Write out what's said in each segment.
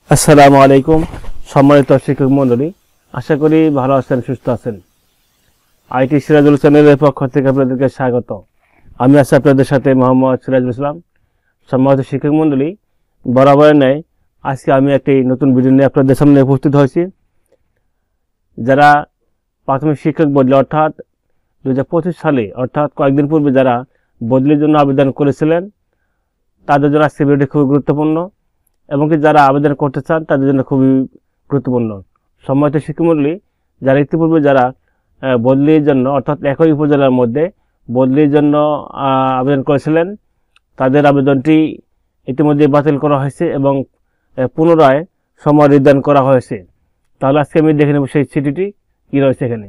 আসসালামু আলাইকুম সম্মানিত শিক্ষক মণ্ডলী, আশা করি ভালো আছেন, সুস্থ আছেন। আইটি সিরাজুল চ্যানেলের পক্ষ থেকে আপনাদেরকে স্বাগত। আমি আছি আপনাদের সাথে মোহাম্মদ সিরাজুল ইসলাম। সম্মানিত শিক্ষক মণ্ডলী, বরাবরের ন্যায় আজকে আমি একটি নতুন ভিডিও নিয়ে আপনাদের সামনে উপস্থিত হয়েছি। যারা প্রাথমিক শিক্ষক বদলি অর্থাৎ 2025 সালে অর্থাৎ কয়েকদিন পূর্বে যারা বদলির জন্য আবেদন করেছিলেন তাদের জন্য আজকে ভিডিওটি খুবই গুরুত্বপূর্ণ, এবং কি যারা আবেদন করতে চান তাদের জন্য খুবই গুরুত্বপূর্ণ। সম্মানিত শিক্ষামণ্ডলী, যারা ইতিপূর্বে যারা বদলির জন্য অর্থাৎ একই উপজেলার মধ্যে বদলির জন্য আবেদন করেছিলেন তাদের আবেদনটি ইতিমধ্যে বাতিল করা হয়েছে এবং পুনরায় সময় নির্ধারণ করা হয়েছে। তাহলে আজকে আমি দেখে নেব সেই চিঠিটি কী রয়েছে এখানে।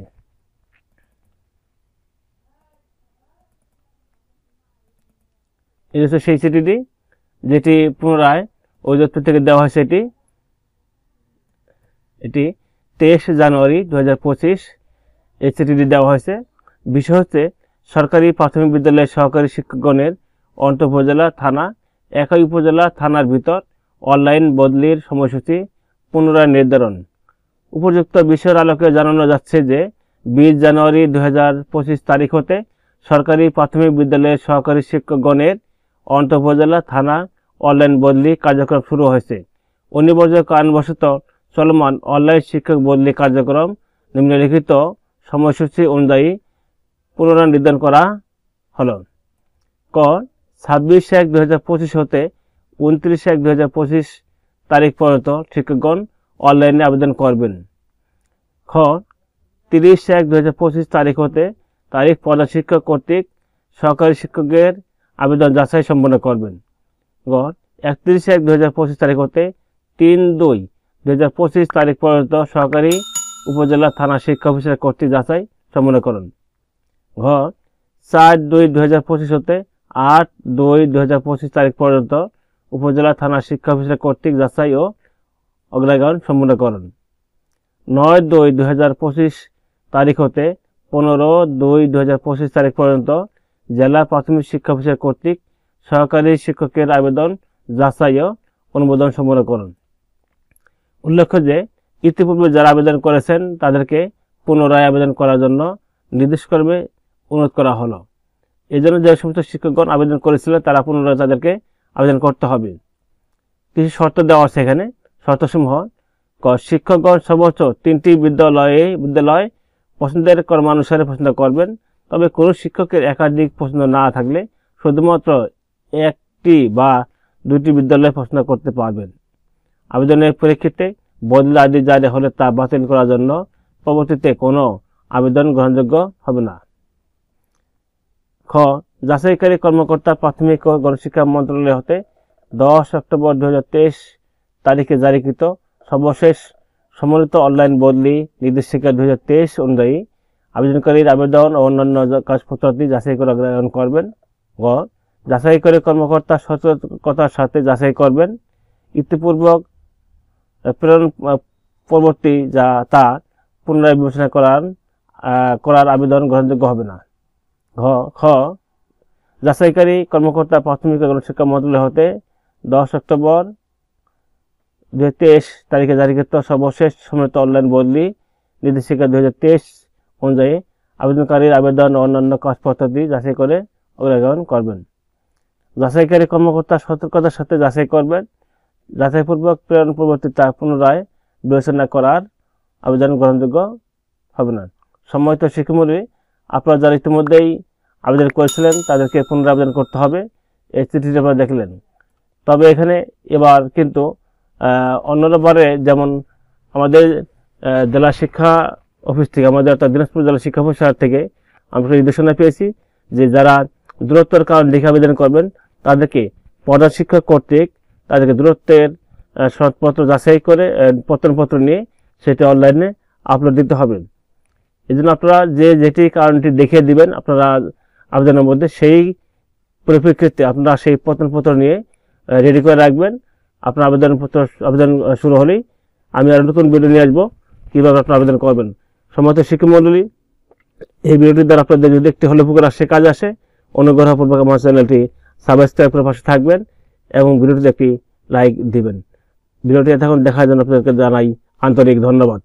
এই হচ্ছে সেই চিঠিটি যেটি পুনরায় অধিদপ্তর থেকে দেওয়া হয়েছে। এটি 23 জানুয়ারি 2025 এই চিঠিটি দেওয়া হয়েছে। বিষয় হচ্ছে সরকারি প্রাথমিক বিদ্যালয়ের সহকারী শিক্ষকগণের অন্ত উপজেলা থানা একই উপজেলা থানার ভিতর অনলাইন বদলির সময়সূচি পুনরায় নির্ধারণ। উপযুক্ত বিষয়ের আলোকে জানানো যাচ্ছে যে 20 জানুয়ারি 2025 তারিখ হতে সরকারি প্রাথমিক বিদ্যালয়ের সহকারী শিক্ষকগণের অন্ত উপজেলা থানা অনলাইন বদলি কার্যক্রম শুরু হয়েছে। অনিবার্য কারণবশত চলমান অনলাইন শিক্ষক বদলি কার্যক্রম নিম্নলিখিত সময়সূচি অনুযায়ী পুনরায় নির্ধারণ করা হলো। ক 26/1/2025 হতে 29/1/2025 তারিখ পর্যন্ত শিক্ষকগণ অনলাইনে আবেদন করবেন। খ 30/1/2025 তারিখ হতে তারিখ প্রধান শিক্ষক কর্তৃক সহকারী শিক্ষকের আবেদন যাচাই সম্পন্ন করবেন। গ 31/1/2025 তারিখ হতে 3/2/2025 তারিখ পর্যন্ত সহকারী উপজেলা থানা শিক্ষা অফিসার কর্তৃক যাচাই সম্পন্ন করুন। ঘ 4/2/2025 হতে 8/2/2025 তারিখ পর্যন্ত উপজেলা থানা শিক্ষা অফিসার কর্তৃক যাচাই ও অগ্রাহ্য সম্পন্ন করুন। 9/2/2025 তারিখ হতে 15/2/2025 তারিখ পর্যন্ত জেলা প্রাথমিক শিক্ষা অফিসার কর্তৃক সহকারী শিক্ষকের আবেদন যাচাই ও অনুমোদন সম্পন্ন করুন। উল্লেখ্য যে ইতিপূর্বে যারা আবেদন করেছেন তাদেরকে পুনরায় আবেদন করার জন্য নির্দেশক্রমে অনুরোধ করা হলো। এই জন্য যে সমস্ত শিক্ষকগণ আবেদন করেছিলেন তারা পুনরায় তাদেরকে আবেদন করতে হবে। কিছু শর্ত দেওয়া আছে এখানে। শর্তসমূহ: শিক্ষকগণ সর্বোচ্চ 3টি বিদ্যালয় পছন্দের কর্মানুসারে পছন্দ করবেন। তবে কোনো শিক্ষকের একাধিক পছন্দ না থাকলে শুধুমাত্র 1টি বা 2টি বিদ্যালয় পছন্দ করতে পারবেন। আবেদনের পরিপ্রেক্ষিতে বদলি আদেশ জারি হলে তা বাতিল করার জন্য পরবর্তীতে কোনো আবেদন গ্রহণযোগ্য হবে না। খ যাচাইকারী কর্মকর্তা প্রাথমিক ও গণশিক্ষা মন্ত্রণালয় হতে 10 অক্টোবর 2023 তারিখে জারিকৃত সর্বশেষ সম্মিলিত অনলাইন বদলি নির্দেশিকা 2023 অনুযায়ী আবেদনকারীর আবেদন ও অন্যান্য কাগজপত্রাদি যাচাই করে গ্রহণ করবেন। গ যাচাই করে কর্মকর্তা সতর্কতার সাথে যাচাই করবেন। ইতিপূর্বক প্রেরণ পরবর্তী যা তা পুনরায় বিবেচনা করার আবেদন গ্রহণযোগ্য হবে না। খ যাচাইকারী কর্মকর্তা প্রাথমিক ও গণশিক্ষা মন্ত্রণালয় হতে 10 অক্টোবর 2023 তারিখে জারিকৃত সর্বশেষ সম্মিলিত অনলাইন বদলি নির্দেশিকা 2023 অনুযায়ী আবেদনকারীর আবেদন ও অন্যান্য কাগজপত্রাদি যাচাই করে অগ্রাহ্য করবেন। যাচাইকারী কর্মকর্তা সতর্কতার সাথে যাচাই করবেন। যাচাইপূর্বক প্রেরণ পরবর্তী তা পুনরায় বিবেচনা করার আবেদন গ্রহণযোগ্য হবে না। সম্মানিত শিক্ষামণ্ডলী, আপনারা যারা ইতিমধ্যেই আবেদন করেছিলেন তাদেরকে পুনরায় আবেদন করতে হবে। এই চিঠিটি আপনারা দেখলেন। তবে এখানে এবার কিন্তু অন্যবারে যেমন আমাদের জেলা শিক্ষা অফিস থেকে আমাদের অর্থাৎ দিনাজপুর জেলা শিক্ষা অফিসার থেকে আমরা নির্দেশনা পেয়েছি যে যারা দূরত্বের কারণে লিখে আবেদন করবেন তাদেরকে প্রধান শিক্ষক কর্তৃক তাদেরকে দূরত্বের সনদপত্র যাচাই করে প্রত্যয়নপত্র নিয়ে সেটি অনলাইনে আপলোড দিতে হবে। এই জন্য আপনারা যেটি কারণটি দেখিয়ে দিবেন আপনারা আবেদনের মধ্যে সেই পরিপ্রেক্ষিতে আপনারা সেই প্রত্যয়নপত্র নিয়ে রেডি করে রাখবেন। আপনার আবেদন শুরু হলেই আমি আরও নতুন ভিডিও নিয়ে আসবো কীভাবে আপনারা আবেদন করবেন। সম্মানিত শিক্ষামণ্ডলী, এই ভিডিওটি দ্বারা আপনাদের যদি একটি হলে উপকার আসে কাজ আসে অনুগ্রহপূর্বক আমার চ্যানেলটি সাবস্ক্রাইব করে পাশে থাকবেন এবং ভিডিওটিতে একটি লাইক দিবেন। ভিডিওটি এতক্ষণ দেখার জন্য আপনাদেরকে জানাই আন্তরিক ধন্যবাদ।